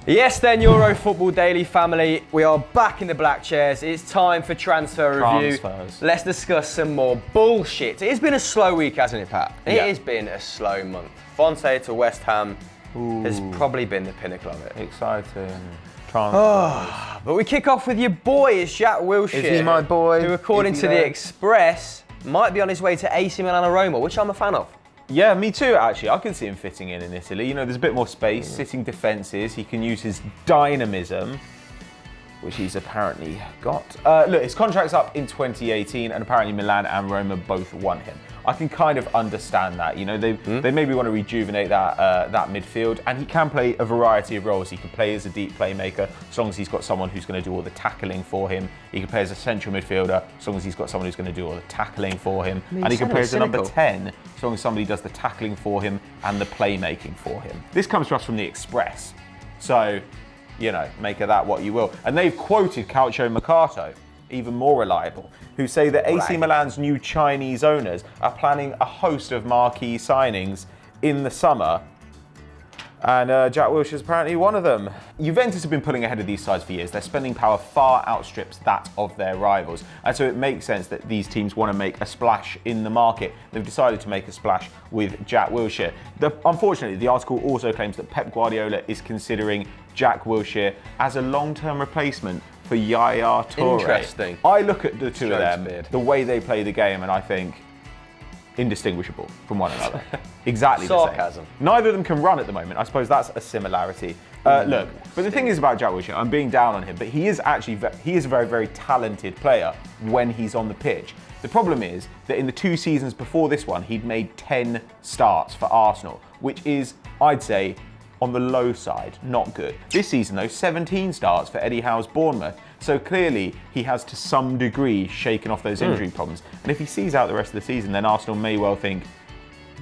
Yes then, Euro Football Daily family, we are back in the black chairs. It's time for transfer review. Let's discuss some more bullshit. It has been a slow week, hasn't it, Pat? It has been a slow month. Fonte to West Ham has probably been the pinnacle of it. Exciting. But we kick off with your boy, it's Jack Wilshere. Is he my boy? Who, according to the Express, might be on his way to AC Milan or Roma, which I'm a fan of. Yeah, me too, actually. I can see him fitting in Italy. You know, there's a bit more space, sitting defences. He can use his dynamism, which he's apparently got. Look, his contract's up in 2018, and apparently Milan and Roma both want him. I can kind of understand that. You know, they maybe want to rejuvenate that midfield, and he can play a variety of roles. He can play as a deep playmaker, as long as he's got someone who's going to do all the tackling for him. He can play as a central midfielder, as long as he's got someone who's going to do all the tackling for him. And he can play as a number 10, as long as somebody does the tackling for him and the playmaking for him. This comes to us from the Express, so, you know, make of that what you will. And they've quoted Calcio Mercato, even more reliable, who say that AC Milan's new Chinese owners are planning a host of marquee signings in the summer. And Jack Wilshere is apparently one of them. Juventus have been pulling ahead of these sides for years. Their spending power far outstrips that of their rivals. And so it makes sense that these teams want to make a splash in the market. They've decided to make a splash with Jack Wilshere. Unfortunately, the article also claims that Pep Guardiola is considering Jack Wilshere as a long-term replacement for Yaya Toure. Interesting. I look at the two of them, the way they play the game, and I think indistinguishable from one another. Exactly the same. Sarcasm. Neither of them can run at the moment. I suppose that's a similarity. Look, but the thing is about Jack Wilshere, I'm being down on him, but he is a very, very talented player when he's on the pitch. The problem is that in the 2 seasons before this one, he'd made 10 starts for Arsenal, which is, I'd say, on the low side, not good. This season though, 17 starts for Eddie Howe's Bournemouth. So clearly he has to some degree shaken off those injury problems. And if he sees out the rest of the season, then Arsenal may well think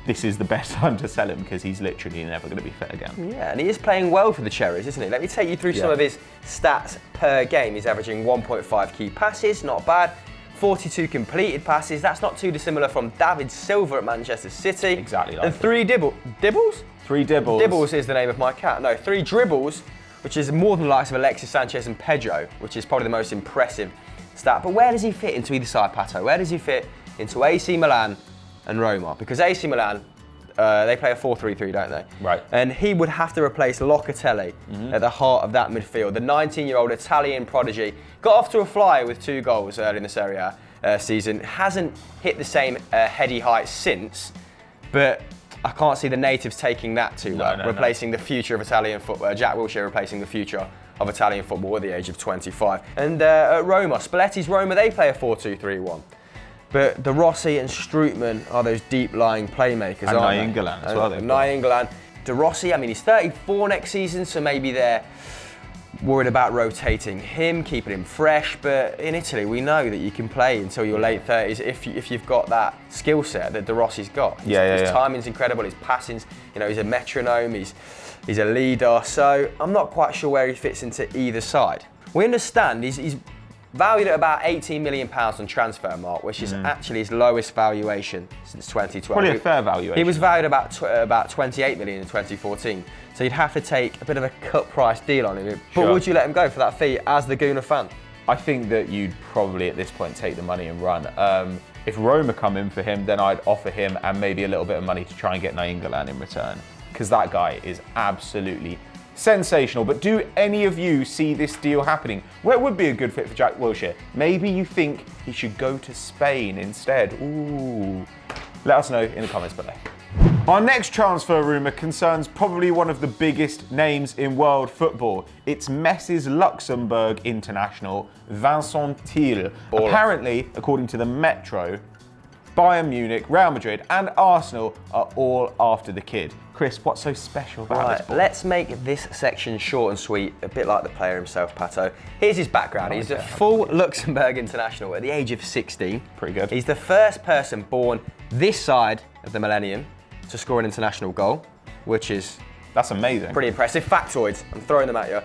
this is the best time to sell him because he's literally never going to be fit again. Yeah, and he is playing well for the Cherries, isn't he? Let me take you through some of his stats per game. He's averaging 1.5 key passes, not bad. 42 completed passes, that's not too dissimilar from David Silva at Manchester City. Exactly like And 3 dibbles? 3 dibbles. Dibbles is the name of my cat. No, 3 dribbles, which is more than the likes of Alexis Sanchez and Pedro, which is probably the most impressive stat. But where does he fit into either side, Pato? Where does he fit into AC Milan and Roma? Because AC Milan, they play a 4-3-3, don't they? Right. And he would have to replace Locatelli at the heart of that midfield. The 19-year-old Italian prodigy got off to a flyer with 2 goals early in the Serie A season. Hasn't hit the same heady heights since, but I can't see the natives taking that too well. Replacing the future of Italian football. Jack Wilshere replacing the future of Italian football at the age of 25. And at Roma, Spalletti's Roma, they play a 4-2-3-1. But De Rossi and Strootman are those deep-lying playmakers, aren't they? Nainggolan as well. Nainggolan. De Rossi, I mean, he's 34 next season, so maybe they're worried about rotating him, keeping him fresh. But in Italy, we know that you can play until your late 30s if you've got that skill set that De Rossi's got. His timing's incredible, his passing's, you know, he's a metronome, he's a leader. So I'm not quite sure where he fits into either side. We understand he's valued at about £18 million on Transfermarkt, which is actually his lowest valuation since 2012. Probably a fair valuation. He was valued about 28 million in 2014. So you'd have to take a bit of a cut price deal on him. But would you let him go for that fee as the Gooner fan? I think that you'd probably at this point take the money and run. If Roma come in for him, then I'd offer him and maybe a little bit of money to try and get Nainggolan in return. Because that guy is absolutely sensational. But do any of you see this deal happening? Where would be a good fit for Jack Wilshere? Maybe you think he should go to Spain instead. Ooh. Let us know in the comments below. Our next transfer rumour concerns probably one of the biggest names in world football. It's Messi's Luxembourg international, Vincent Thill. Apparently, according to the Metro, Bayern Munich, Real Madrid and Arsenal are all after the kid. Chris, what's so special about this boy? Let's make this section short and sweet, a bit like the player himself, Pato. Here's his background. He's a full Luxembourg international at the age of 16. Pretty good. He's the first person born this side of the millennium to score an international goal, which is... That's amazing. Pretty impressive. Factoids, I'm throwing them at you.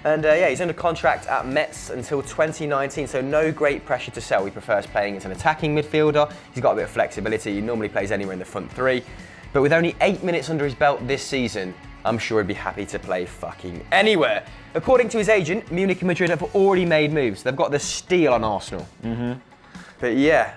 And he's under contract at Metz until 2019, so no great pressure to sell. He prefers playing as an attacking midfielder. He's got a bit of flexibility. He normally plays anywhere in the front 3. But with only 8 minutes under his belt this season, I'm sure he'd be happy to play fucking anywhere. According to his agent, Munich and Madrid have already made moves. They've got the steal on Arsenal. But yeah,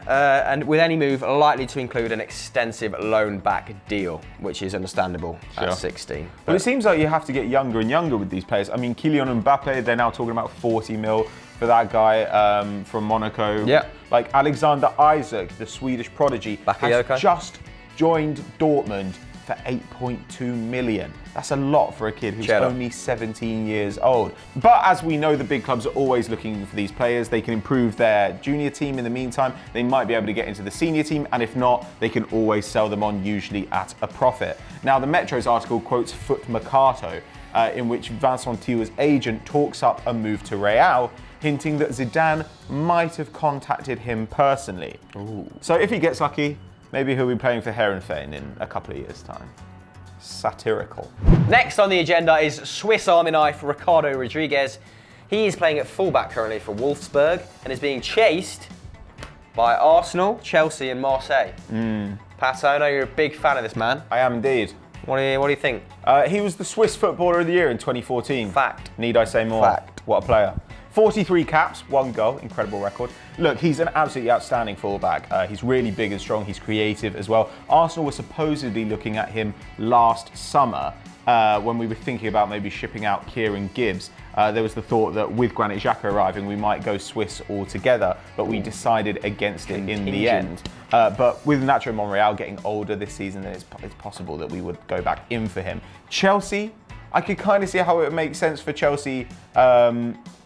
and with any move, likely to include an extensive loan back deal, which is understandable at 16. But it seems like you have to get younger and younger with these players. I mean, Kylian Mbappe, they're now talking about 40 mil for that guy from Monaco. Yeah. Like Alexander Isak, the Swedish prodigy, has just joined Dortmund for 8.2 million. That's a lot for a kid who's only 17 years old. But as we know, the big clubs are always looking for these players. They can improve their junior team in the meantime. They might be able to get into the senior team, and if not, they can always sell them on, usually at a profit. Now, the Metro's article quotes Foot Mercato, in which Vincent Thill's agent talks up a move to Real, hinting that Zidane might have contacted him personally. So if he gets lucky, maybe he'll be playing for Heerenveen in a couple of years' time. Satirical. Next on the agenda is Swiss Army knife Ricardo Rodriguez. He is playing at fullback currently for Wolfsburg and is being chased by Arsenal, Chelsea and Marseille. Pat, I know you're a big fan of this man. I am indeed. What do you think? He was the Swiss Footballer of the Year in 2014. Fact. Need I say more? Fact. What a player. 43 caps, 1 goal, incredible record. Look, he's an absolutely outstanding fullback. He's really big and strong, he's creative as well. Arsenal were supposedly looking at him last summer when we were thinking about maybe shipping out Kieran Gibbs. There was the thought that with Granit Xhaka arriving, we might go Swiss altogether, but we decided against it in the end. But with Nacho Monreal getting older this season, it's possible that we would go back in for him. Chelsea, I could kind of see how it would make sense for Chelsea.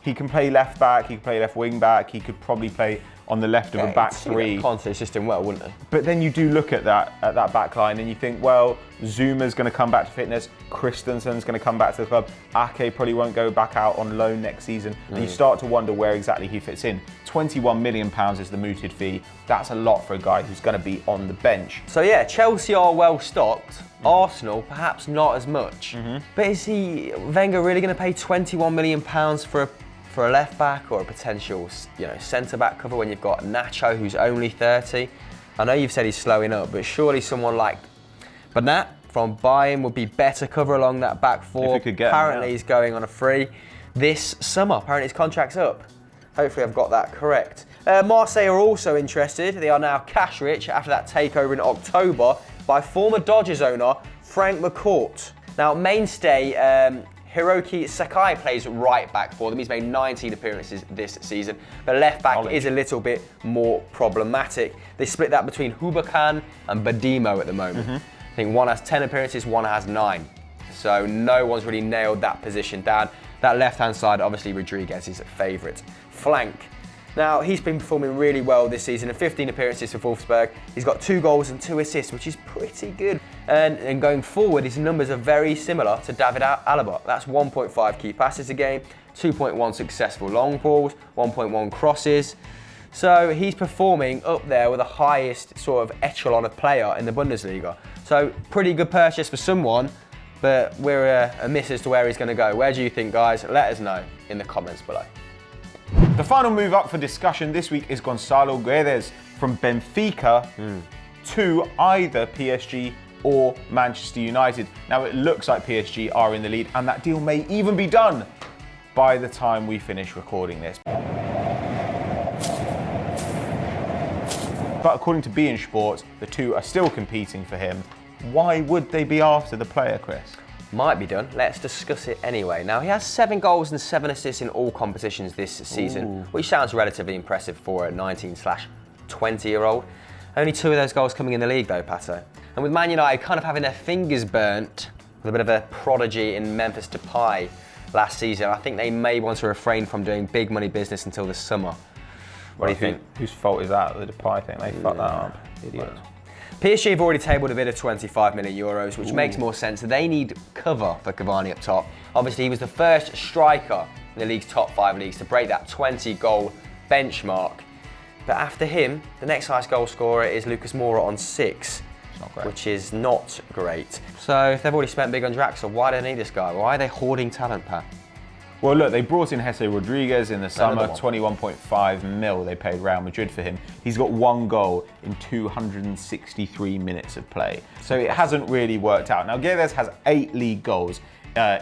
He can play left back, he can play left wing back, he could probably play on the left of a back three. Conte system well, wouldn't it? But then you do look at that back line and you think, well, Zuma's going to come back to fitness, Christensen's going to come back to the club, Ake probably won't go back out on loan next season, and you start to wonder where exactly he fits in. £21 million is the mooted fee. That's a lot for a guy who's going to be on the bench. So yeah, Chelsea are well stocked. Arsenal, perhaps not as much. But is Wenger really going to pay £21 million for a left back or a potential, centre back cover when you've got Nacho, who's only 30? I know you've said he's slowing up, but surely someone like Bernat from Bayern would be better cover along that back four. If we could get Apparently he's going on a free this summer. Apparently his contract's up. Hopefully I've got that correct. Marseille are also interested. They are now cash rich after that takeover in October by former Dodgers owner Frank McCourt. Now mainstay Hiroki Sakai plays right back for them. He's made 19 appearances this season. But left back is a little bit more problematic. They split that between Hubakan and Badimo at the moment. I think one has 10 appearances, one has 9. So no one's really nailed that position down. That left-hand side, obviously Rodriguez's favourite flank. Now, he's been performing really well this season. In 15 appearances for Wolfsburg, he's got 2 goals and 2 assists, which is pretty good. And going forward, his numbers are very similar to David Alaba. That's 1.5 key passes a game, 2.1 successful long balls, 1.1 crosses. So he's performing up there with the highest sort of echelon of player in the Bundesliga. So pretty good purchase for someone, but we're a miss as to where he's going to go. Where do you think, guys? Let us know in the comments below. The final move up for discussion this week is Gonçalo Guedes from Benfica to either PSG or Manchester United. Now it looks like PSG are in the lead and that deal may even be done by the time we finish recording this. But according to beIN Sports, the two are still competing for him. Why would they be after the player, Chris? Might be done. Let's discuss it anyway. Now, he has 7 goals and 7 assists in all competitions this season, which sounds relatively impressive for a 19/20-year-old. Only 2 of those goals coming in the league, though, Pato. And with Man United kind of having their fingers burnt with a bit of a prodigy in Memphis Depay last season, I think they may want to refrain from doing big money business until the summer. What do you think? Whose fault is that? The Depay thing? They fucked that up. Idiots. PSG have already tabled a bid of €25 million, which makes more sense. They need cover for Cavani up top. Obviously, he was the first striker in the league's top 5 leagues to break that 20-goal benchmark. But after him, the next highest goal scorer is Lucas Moura on 6, which is not great. So if they've already spent big on Draxler, why do they need this guy? Why are they hoarding talent, Pat? Well, look, they brought in Jesse Rodriguez in the summer, one. 21.5 mil. They paid Real Madrid for him. He's got 1 goal in 263 minutes of play. So it hasn't really worked out. Now, Guedes has 8 league goals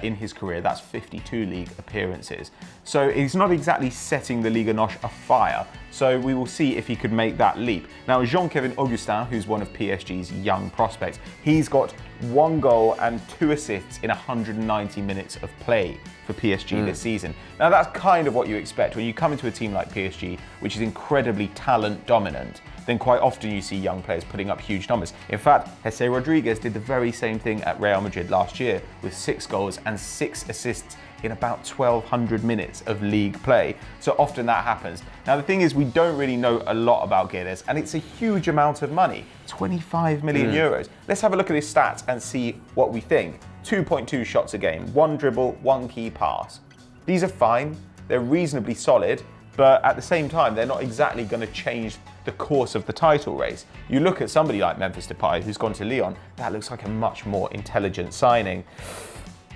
in his career. That's 52 league appearances. So he's not exactly setting the Liga NOS afire. So we will see if he could make that leap. Now, Jean-Kevin Augustin, who's one of PSG's young prospects, he's got 1 goal and 2 assists in 190 minutes of play for PSG this season. Now, that's kind of what you expect when you come into a team like PSG, which is incredibly talent dominant. Then quite often you see young players putting up huge numbers. In fact, Jesse Rodriguez did the very same thing at Real Madrid last year with 6 goals and 6 assists in about 1,200 minutes of league play. So often that happens. Now the thing is, we don't really know a lot about Guedes, and it's a huge amount of money, 25 million euros. Let's have a look at his stats and see what we think. 2.2 shots a game, 1 dribble, 1 key pass. These are fine, they're reasonably solid, but at the same time, they're not exactly going to change the course of the title race. You look at somebody like Memphis Depay, who's gone to Lyon, that looks like a much more intelligent signing.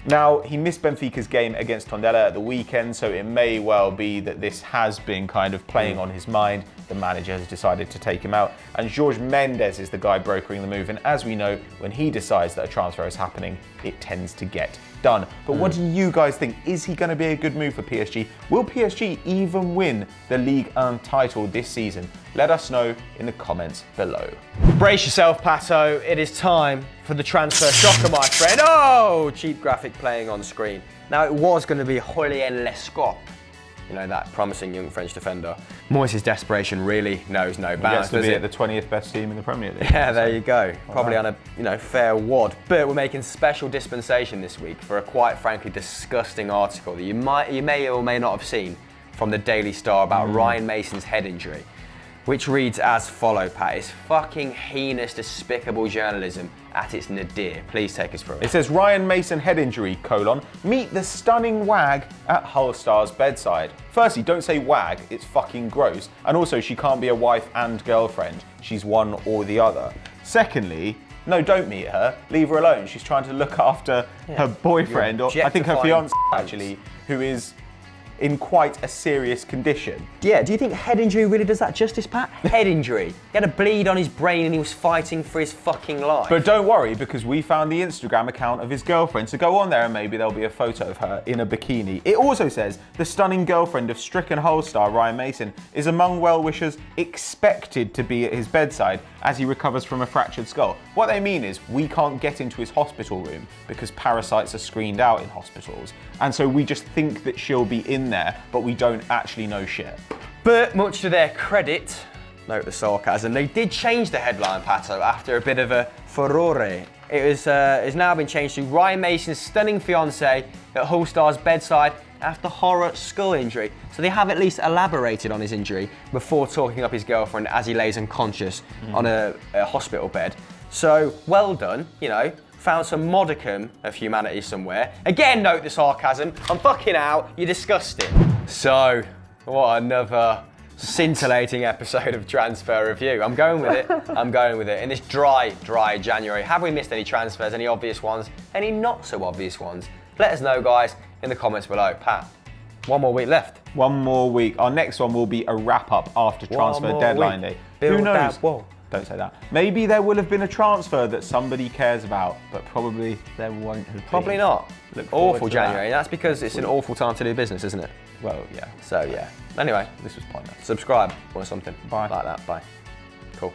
Now, he missed Benfica's game against Tondela at the weekend, so it may well be that this has been kind of playing on his mind. The manager has decided to take him out, and Jorge Mendes is the guy brokering the move, and as we know, when he decides that a transfer is happening, it tends to get done. But what do you guys think? Is he going to be a good move for PSG? Will PSG even win the Ligue 1 title this season? Let us know in the comments below. Brace yourself, Pato. It is time for the transfer shocker, my friend. Oh, cheap graphic playing on screen. Now, it was going to be Julien Lescop. You know, that promising young French defender. Moyes' desperation really knows no bounds. He gets to be at the 20th best team in the Premier League. Yeah, there you go. Probably on a fair wad. But we're making special dispensation this week for a quite frankly disgusting article that you may or may not have seen from the Daily Star about Ryan Mason's head injury, which reads as follow, Pat. It's fucking heinous, despicable journalism at its nadir. Please take us through it. It says Ryan Mason head injury, meet the stunning wag at Hull Star's bedside. Firstly, don't say wag, it's fucking gross. And also, she can't be a wife and girlfriend. She's one or the other. Secondly, no, don't meet her. Leave her alone. She's trying to look after her boyfriend, or I think her fiance actually, who is in quite a serious condition. Yeah, do you think head injury really does that justice, Pat? Head injury. He had a bleed on his brain and he was fighting for his fucking life. But don't worry, because we found the Instagram account of his girlfriend, so go on there and maybe there'll be a photo of her in a bikini. It also says the stunning girlfriend of stricken Hull star Ryan Mason is among well-wishers expected to be at his bedside as he recovers from a fractured skull. What they mean is we can't get into his hospital room because parasites are screened out in hospitals. And so we just think that she'll be in there, but we don't actually know shit. But much to their credit, note the sarcasm, they did change the headline, Pato, after a bit of a furore. It has now been changed to Ryan Mason's stunning fiancée at Hull Star's bedside after horror skull injury. So they have at least elaborated on his injury before talking up his girlfriend as he lays unconscious on a hospital bed. So well done, you know. Found some modicum of humanity somewhere. Again, note the sarcasm. I'm fucking out. You're disgusting. So, what another scintillating episode of Transfer Review. I'm going with it. I'm going with it. In this dry January, have we missed any transfers, any obvious ones, any not so obvious ones? Let us know, guys, in the comments below. Pat, 1 more week left. 1 more week. Our next one will be a wrap-up after transfer deadline day. Build Who knows? that wall. Don't say that. Maybe there will have been a transfer that somebody cares about, but probably there won't have been. Probably not. Look forward Awful to January. that. That's because it's an awful time to do business, isn't it? Well, yeah. So, yeah. Anyway, This was pointless. subscribe or something. Bye. Like that. Bye. Cool.